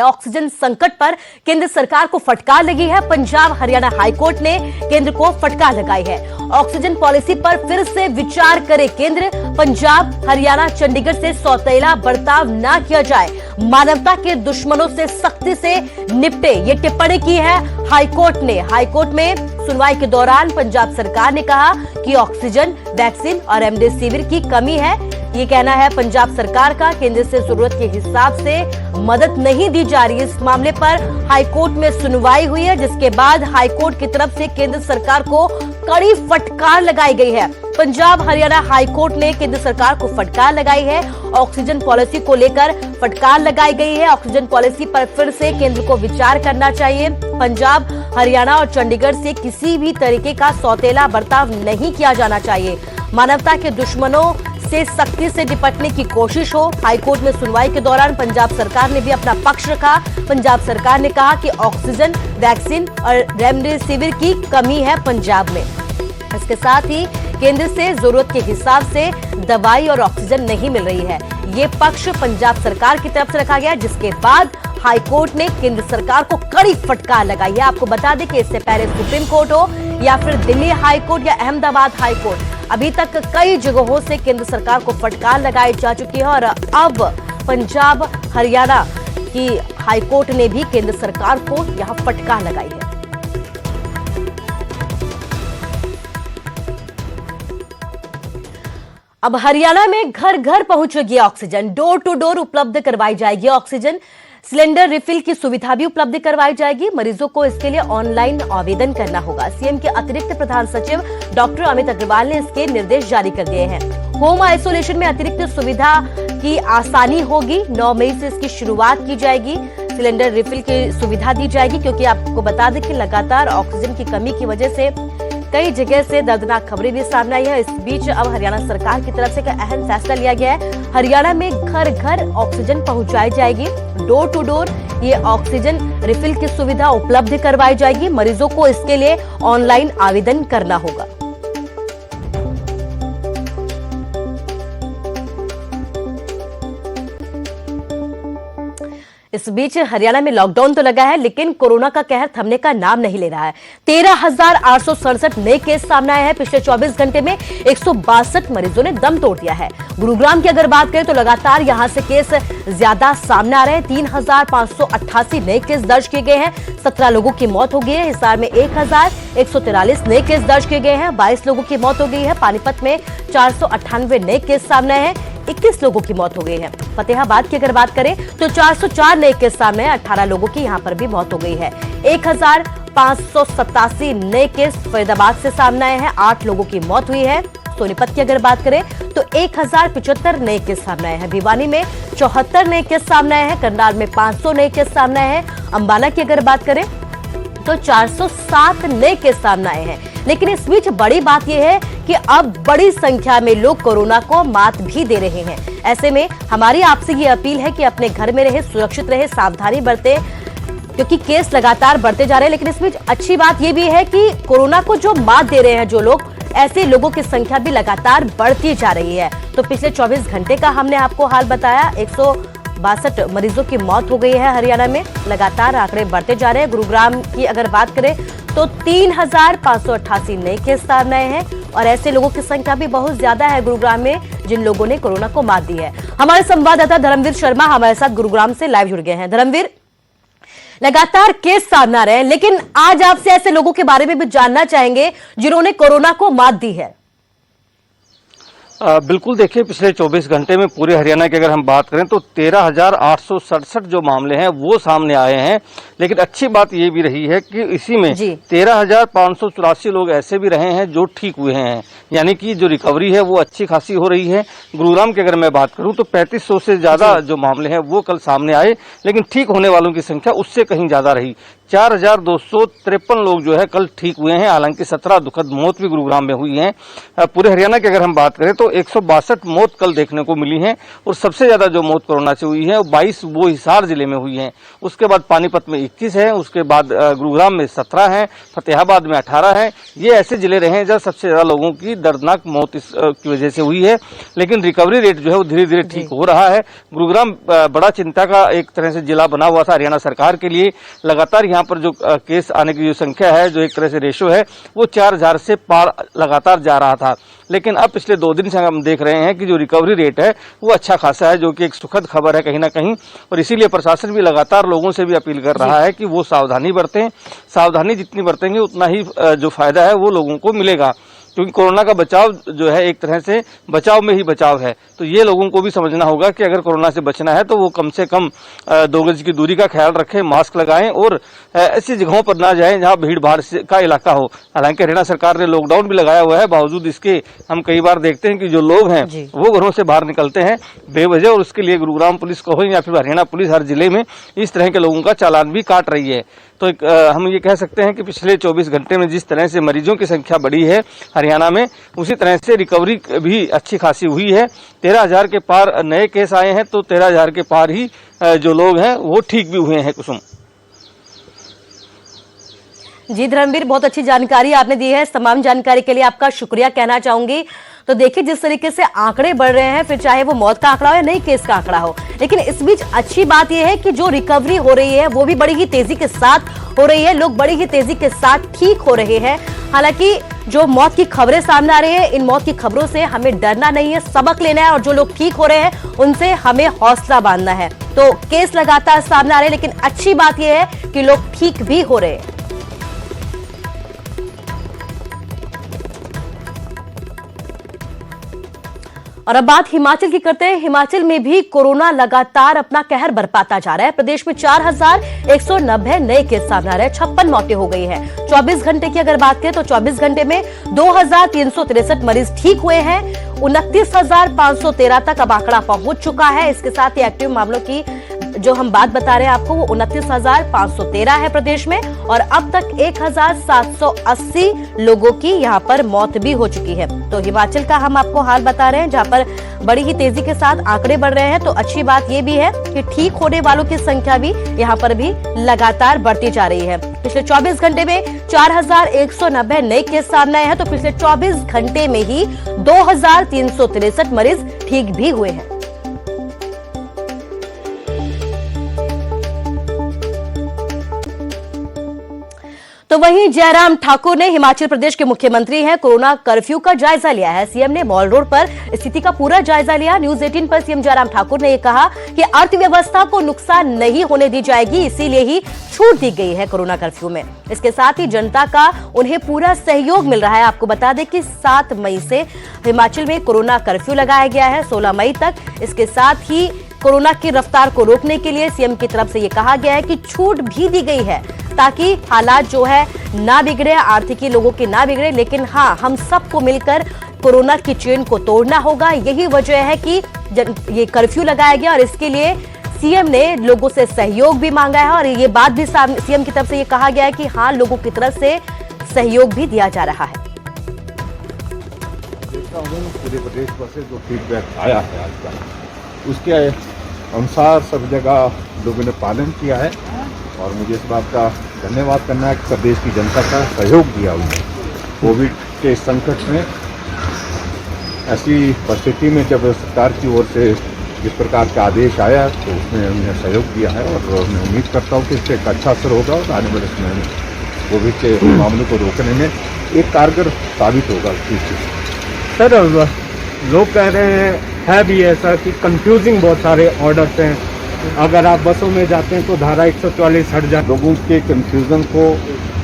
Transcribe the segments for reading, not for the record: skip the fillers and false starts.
Oxygen संकट पर केंद्र सरकार को फटकार लगी है। पंजाब हरियाणा हाईकोर्ट ने केंद्र को फटकार लगाई है। ऑक्सीजन पॉलिसी पर फिर से विचार करे केंद्र। पंजाब हरियाणा चंडीगढ़ से सौतेला बर्ताव न किया जाए, मानवता के दुश्मनों से सख्ती से निपटे, ये टिप्पणी की है हाईकोर्ट ने। हाईकोर्ट में सुनवाई के दौरान पंजाब सरकार ने कहा कि ऑक्सीजन, वैक्सीन और रेमडेसिविर की कमी है। ये कहना है पंजाब सरकार का। केंद्र से जरूरत के हिसाब से मदद नहीं दी जा रही। इस मामले पर हाईकोर्ट में सुनवाई हुई है, जिसके बाद हाईकोर्ट की तरफ से केंद्र सरकार को कड़ी फटकार लगाई गई है। पंजाब हरियाणा हाईकोर्ट ने केंद्र सरकार को फटकार लगाई है। ऑक्सीजन पॉलिसी को लेकर फटकार लगाई गई है। ऑक्सीजन पॉलिसी पर फिर से केंद्र को विचार करना चाहिए। पंजाब हरियाणा और चंडीगढ़ से किसी भी तरीके का सौतेला बर्ताव नहीं किया जाना चाहिए। मानवता के दुश्मनों से सख्ती से निपटने की कोशिश हो। हाईकोर्ट में सुनवाई के दौरान पंजाब सरकार ने भी अपना पक्ष रखा। पंजाब सरकार ने कहा कि ऑक्सीजन, वैक्सीन और रेमडेसिविर की कमी है पंजाब में। इसके साथ ही केंद्र से जरूरत के हिसाब से दवाई और ऑक्सीजन नहीं मिल रही है। ये पक्ष पंजाब सरकार की तरफ से रखा गया, जिसके बाद हाईकोर्ट ने केंद्र सरकार को कड़ी फटकार लगाई है। आपको बता दें कि इससे पहले सुप्रीम कोर्ट हो या फिर दिल्ली हाईकोर्ट या अहमदाबाद हाईकोर्ट, अभी तक कई जगहों से केंद्र सरकार को फटकार लगाई जा चुकी है और अब पंजाब हरियाणा की हाईकोर्ट ने भी केंद्र सरकार को यहां फटकार लगाई है। अब हरियाणा में घर घर पहुंचेगी ऑक्सीजन। डोर टू डोर उपलब्ध करवाई जाएगी ऑक्सीजन। सिलेंडर रिफिल की सुविधा भी उपलब्ध करवाई जाएगी। मरीजों को इसके लिए ऑनलाइन आवेदन करना होगा। सीएम के अतिरिक्त प्रधान सचिव डॉक्टर अमित अग्रवाल ने इसके निर्देश जारी कर दिए हैं। होम आइसोलेशन में अतिरिक्त सुविधा की आसानी होगी। 9 मई से इसकी शुरुआत की जाएगी। सिलेंडर रिफिल की सुविधा दी जाएगी, क्योंकि आपको बता दें कि लगातार ऑक्सीजन की कमी की वजह से कई जगह से दर्दनाक खबरें भी सामने आई है। इस बीच अब हरियाणा सरकार की तरफ से एक अहम फैसला लिया गया है। हरियाणा में घर घर ऑक्सीजन पहुंचाई जाएगी। डोर टू डोर ये ऑक्सीजन रिफिल की सुविधा उपलब्ध करवाई जाएगी। मरीजों को इसके लिए ऑनलाइन आवेदन करना होगा। इस बीच हरियाणा में लॉकडाउन तो लगा है, लेकिन कोरोना का कहर थमने का नाम नहीं ले रहा है। 13,867 नए केस सामने आए हैं। पिछले 24 घंटे में 162 मरीजों ने दम तोड़ दिया है। गुरुग्राम की अगर बात करें तो लगातार यहां से केस ज्यादा सामने आ रहे हैं। 3,588 नए केस दर्ज किए गए हैं। 17 लोगों की मौत हो गई है। हिसार में 1,143 नए केस दर्ज किए गए हैं। 22 लोगों की मौत हो गई है। पानीपत में 498 नए केस सामने आए हैं। 21 लोगों की मौत हो गई है। फतेहाबाद की अगर बात करें तो 404 नए केस सामने, 18 लोगों की यहां पर भी मौत हो गई है। 1,587 नए केस फरीदाबाद से सामने आए हैं। 8 लोगों की मौत हुई है। सोनीपत की अगर बात करें तो 1075 नए केस सामने आए हैं। भिवानी में 74 नए केस सामने आए हैं। करनाल में 500 नए केस सामने आए हैं। अंबाला की अगर बात करें तो 407 नए केस सामने आए हैं। लेकिन इस बीच बड़ी बात यह है कि अब बड़ी संख्या में लोग कोरोना को मात भी दे रहे हैं। ऐसे में हमारी आपसे ये अपील है कि अपने घर में रहे, सुरक्षित रहे, सावधानी बरते, क्योंकि केस लगातार बढ़ते जा रहे हैं। लेकिन इस बीच अच्छी बात यह भी है कि कोरोना को जो मात दे रहे हैं जो लोग, ऐसे लोगों की संख्या भी लगातार बढ़ती जा रही है। तो पिछले 24 घंटे का हमने आपको हाल बताया। 162 मरीजों की मौत हो गई है हरियाणा में। लगातार आंकड़े बढ़ते जा रहे हैं। गुरुग्राम की अगर बात करें तो 3,588 नए केस सामने आए हैं और ऐसे लोगों की संख्या भी बहुत ज्यादा है गुरुग्राम में, जिन लोगों ने कोरोना को मात दी है। हमारे संवाददाता धर्मवीर शर्मा हमारे साथ गुरुग्राम से लाइव जुड़ गए हैं। धर्मवीर, लगातार केस सामने आ रहे हैं, लेकिन आज आपसे ऐसे लोगों के बारे में भी जानना चाहेंगे जिन्होंने कोरोना को मात दी है। बिल्कुल, देखिए पिछले 24 घंटे में पूरे हरियाणा की अगर हम बात करें तो 13,867 जो मामले हैं वो सामने आए हैं। लेकिन अच्छी बात ये भी रही है कि इसी में 13,584 लोग ऐसे भी रहे हैं जो ठीक हुए हैं, यानी कि जो रिकवरी है वो अच्छी खासी हो रही है। गुरुग्राम की अगर मैं बात करूं तो 3500 से ज्यादा जो मामले हैं वो कल सामने आए, लेकिन ठीक होने वालों की संख्या उससे कहीं ज्यादा रही। 4253 लोग जो है कल ठीक हुए हैं। हालांकि 17 दुखद मौत भी गुरुग्राम में हुई हैं। पूरे हरियाणा की अगर हम बात करें तो 162 मौत कल देखने को मिली हैं और सबसे ज्यादा जो मौत कोरोना से हुई है वो 22 वो हिसार जिले में हुई है। उसके बाद पानीपत में 21 है, उसके बाद गुरुग्राम में 17 है, फतेहाबाद में 18 है। ये ऐसे जिले रहे हैं जहां सबसे ज्यादा लोगों की दर्दनाक मौत की वजह से हुई है। लेकिन रिकवरी रेट जो है वो धीरे धीरे ठीक हो रहा है। गुरुग्राम बड़ा चिंता का एक तरह से जिला बना हुआ था हरियाणा सरकार के लिए। लगातार यहाँ पर जो केस आने की जो संख्या है, जो एक तरह से रेशो है, वो 4000 से पार लगातार जा रहा था। लेकिन अब पिछले 2 दिन से हम देख रहे हैं कि जो रिकवरी रेट है वो अच्छा खासा है, जो कि एक सुखद खबर है कहीं ना कहीं। और इसीलिए प्रशासन भी लगातार लोगों से भी अपील कर रहा है कि वो सावधानी बरतें। सावधानी जितनी बरतेंगे उतना ही जो फायदा है वो लोगों को मिलेगा, क्योंकि कोरोना का बचाव जो है एक तरह से बचाव में ही बचाव है। तो ये लोगों को भी समझना होगा कि अगर कोरोना से बचना है तो वो कम से कम 2 गज की दूरी का ख्याल रखें, मास्क लगाएं और ऐसी जगहों पर ना जाएं जहां भीड़ भाड़ का इलाका हो। हालांकि हरियाणा सरकार ने लॉकडाउन भी लगाया हुआ है, बावजूद इसके हम कई बार देखते हैं कि जो लोग हैं वो घरों से बाहर निकलते हैं बेवजह, और उसके लिए गुरुग्राम पुलिस को हो या फिर हरियाणा पुलिस हर जिले में इस तरह के लोगों का चालान भी काट रही है। तो हम ये कह सकते हैं कि पिछले 24 घंटे में जिस तरह से मरीजों की संख्या बढ़ी है हरियाणा में, उसी तरह से रिकवरी भी अच्छी खासी हुई है। 13,000 के पार नए केस आए हैं, तो 13,000 के पार ही जो लोग हैं वो ठीक भी हुए हैं। कुसुम जी धर्मवीर, बहुत अच्छी जानकारी आपने दी है। इस तमाम जानकारी के लिए आपका शुक्रिया कहना चाहूंगी। तो देखिए जिस तरीके से आंकड़े बढ़ रहे हैं, फिर चाहे वो मौत का आंकड़ा हो या नई केस का आंकड़ा हो, लेकिन इस बीच अच्छी बात यह है कि जो रिकवरी हो रही है वो भी बड़ी ही तेजी के साथ हो रही है। लोग बड़ी ही तेजी के साथ ठीक हो रहे हैं। हालांकि जो मौत की खबरें सामने आ रही है, इन मौत की खबरों से हमें डरना नहीं है, सबक लेना है, और जो लोग ठीक हो रहे हैं उनसे हमें हौसला बांधना है। तो केस लगातार सामने आ रहे हैं, लेकिन अच्छी बात यह है कि लोग ठीक भी हो रहे हैं। और अब बात हिमाचल की करते हैं। हिमाचल में भी कोरोना लगातार अपना कहर बरपाता जा रहा है। प्रदेश में 4190 नए केस सामने आ रहे हैं, 56 मौतें हो गई हैं। 24 घंटे की अगर बात करें तो 24 घंटे में 2363 मरीज ठीक हुए हैं। 29,513 तक अब आंकड़ा पहुंच चुका है। इसके साथ ही एक्टिव मामलों की जो हम बात बता रहे हैं आपको, वो 29,513 है प्रदेश में, और अब तक 1,780 लोगों की यहां पर मौत भी हो चुकी है। तो हिमाचल का हम आपको हाल बता रहे हैं, जहां पर बड़ी ही तेजी के साथ आंकड़े बढ़ रहे हैं। तो अच्छी बात यह भी है कि ठीक होने वालों की संख्या भी यहां पर भी लगातार बढ़ती जा रही है। पिछले 24 घंटे में 4190 नए केस सामने आए हैं, तो पिछले 24 घंटे में ही 2363 मरीज ठीक भी हुए हैं। तो वहीं जयराम ठाकुर ने, हिमाचल प्रदेश के मुख्यमंत्री हैं, कोरोना कर्फ्यू का जायजा लिया है। सीएम ने मॉल रोड पर स्थिति का पूरा जायजा लिया। न्यूज 18 पर सीएम जयराम ठाकुर ने यह कहा कि अर्थव्यवस्था को नुकसान नहीं होने दी जाएगी, इसीलिए ही छूट दी गई है कोरोना कर्फ्यू में। इसके साथ ही जनता का उन्हें पूरा सहयोग मिल रहा है। आपको बता दें कि 7 मई से हिमाचल में कोरोना कर्फ्यू लगाया गया है, 16 मई तक। इसके साथ ही कोरोना की रफ्तार को रोकने के लिए सीएम की तरफ से यह कहा गया है कि छूट भी दी गई है, ताकि हालात जो है ना बिगड़े, आर्थिकी लोगों की ना बिगड़े। लेकिन हाँ, हम सबको मिलकर कोरोना की चेन को तोड़ना होगा। यही वजह है कि ये कर्फ्यू लगाया गया, और इसके लिए सीएम ने लोगों से सहयोग भी मांगा है। और ये बात भी सीएम की तरफ से ये कहा गया है कि हाँ, लोगों की तरफ से सहयोग भी दिया जा रहा है। पूरे प्रदेश भर से जो फीडबैक आया है आज का, उसके अनुसार सब जगह लोगों ने पालन किया है, और मुझे इस बात का धन्यवाद करना है कि प्रदेश की जनता का सहयोग दिया उन्होंने। कोविड के संकट में, ऐसी परिस्थिति में जब सरकार की ओर से जिस प्रकार का आदेश आया, तो उसमें उन्हें सहयोग दिया है, और मैं उम्मीद करता हूँ कि इससे एक अच्छा असर होगा, और आने वाले समय में कोविड के मामलों को रोकने में एक कारगर साबित होगा। सर, लोग कह रहे हैं, है भी ऐसा कि कंफ्यूजिंग बहुत सारे ऑर्डर्स हैं। अगर आप बसों में जाते हैं तो धारा 144 हट जाए। लोगों के कंफ्यूजन को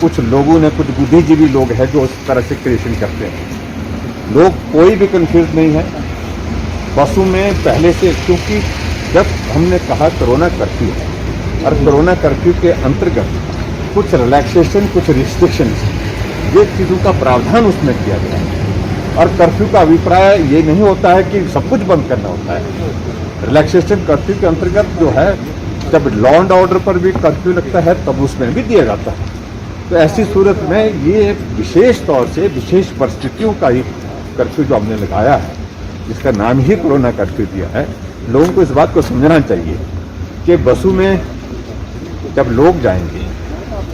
कुछ लोगों ने, कुछ बुद्धिजीवी लोग हैं जो उस तरह से क्रिएशन करते हैं। लोग कोई भी कंफ्यूज नहीं है बसों में पहले से, क्योंकि जब हमने कहा कोरोना कर्फ्यू है, और कोरोना कर्फ्यू के अंतर्गत कुछ रिलैक्सेशन, कुछ रिस्ट्रिक्शंस, ये चीज़ों का प्रावधान उसमें किया गया है। और कर्फ्यू का अभिप्राय ये नहीं होता है कि सब कुछ बंद करना होता है। रिलैक्सेशन कर्फ्यू के अंतर्गत जो है, जब लॉ एंड ऑर्डर पर भी कर्फ्यू लगता है तब उसमें भी दिया जाता है। तो ऐसी सूरत में ये विशेष तौर से विशेष परिस्थितियों का ही कर्फ्यू जो हमने लगाया है, जिसका नाम ही कोरोना कर्फ्यू दिया है, लोगों को इस बात को समझना चाहिए कि बसों में जब लोग जाएंगे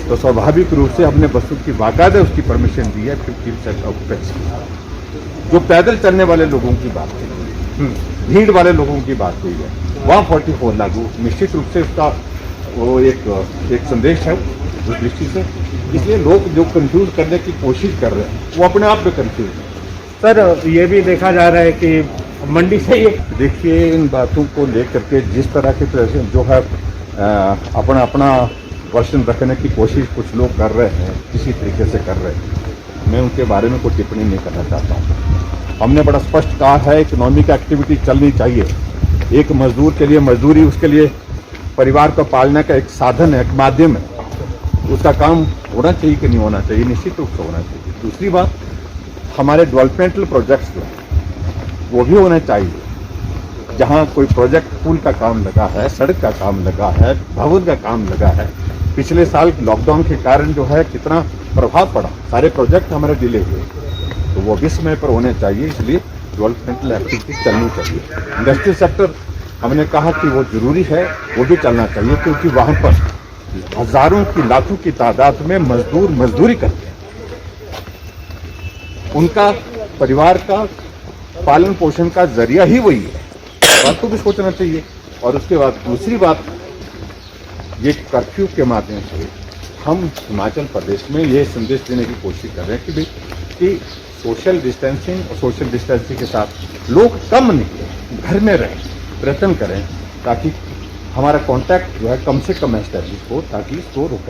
तो स्वाभाविक रूप से हमने बसों की बाकायदा उसकी परमिशन दी है 50% ऑक्यूपेंसी। जो पैदल चलने वाले लोगों की बात हुई, भीड़ वाले लोगों की बात हुई है, वहाँ 44 लागू निश्चित रूप से उसका वो एक संदेश है उस दृष्टि से। इसलिए लोग जो कंफ्यूज करने की कोशिश कर रहे हैं वो अपने आप में कंफ्यूज है। सर ये भी देखा जा रहा है कि मंडी से ही देखिए, इन बातों को लेकर के जिस तरह के प्रेसिडेंट जो है अपना वर्षन रखने की कोशिश कुछ लोग कर रहे हैं, किसी तरीके से कर रहे हैं, मैं उनके बारे में कोई टिप्पणी नहीं करना चाहता हूँ। हमने बड़ा स्पष्ट कहा है इकोनॉमिक एक्टिविटी चलनी चाहिए। एक मजदूर के लिए मजदूरी उसके लिए परिवार को पालने का एक साधन है, एक माध्यम है, उसका काम होना चाहिए कि नहीं होना चाहिए, निश्चित रूप से होना चाहिए। दूसरी बात, हमारे डेवलपमेंटल प्रोजेक्ट्स जो वो भी होने चाहिए। जहाँ कोई प्रोजेक्ट पुल का काम लगा है, सड़क का काम लगा है, भवन का काम लगा है, पिछले साल लॉकडाउन के कारण जो है कितना प्रभाव पड़ा, सारे प्रोजेक्ट हमारे डिले हुए, तो वो भी समय पर होने चाहिए। इसलिए डेवलपमेंटल एक्टिविटी चलनी चाहिए। इंडस्ट्रियल सेक्टर हमने कहा कि वो जरूरी है, वो भी चलना चाहिए, क्योंकि वहाँ पर हजारों की लाखों की तादाद में मजदूर मजदूरी करते हैं, उनका परिवार का पालन पोषण का जरिया ही वही है, बात को भी सोचना चाहिए। और उसके बाद दूसरी बात, ये कर्फ्यू के माध्यम से हम हिमाचल प्रदेश में ये संदेश देने की कोशिश कर रहे हैं कि भाई कि सोशल डिस्टेंसिंग और सोशल डिस्टेंसिंग के साथ लोग कम निकलें, घर में रहें, प्रयत्न करें, ताकि हमारा कांटेक्ट जो है कम से कम एस्टैब्लिश हो, ताकि इसको रोका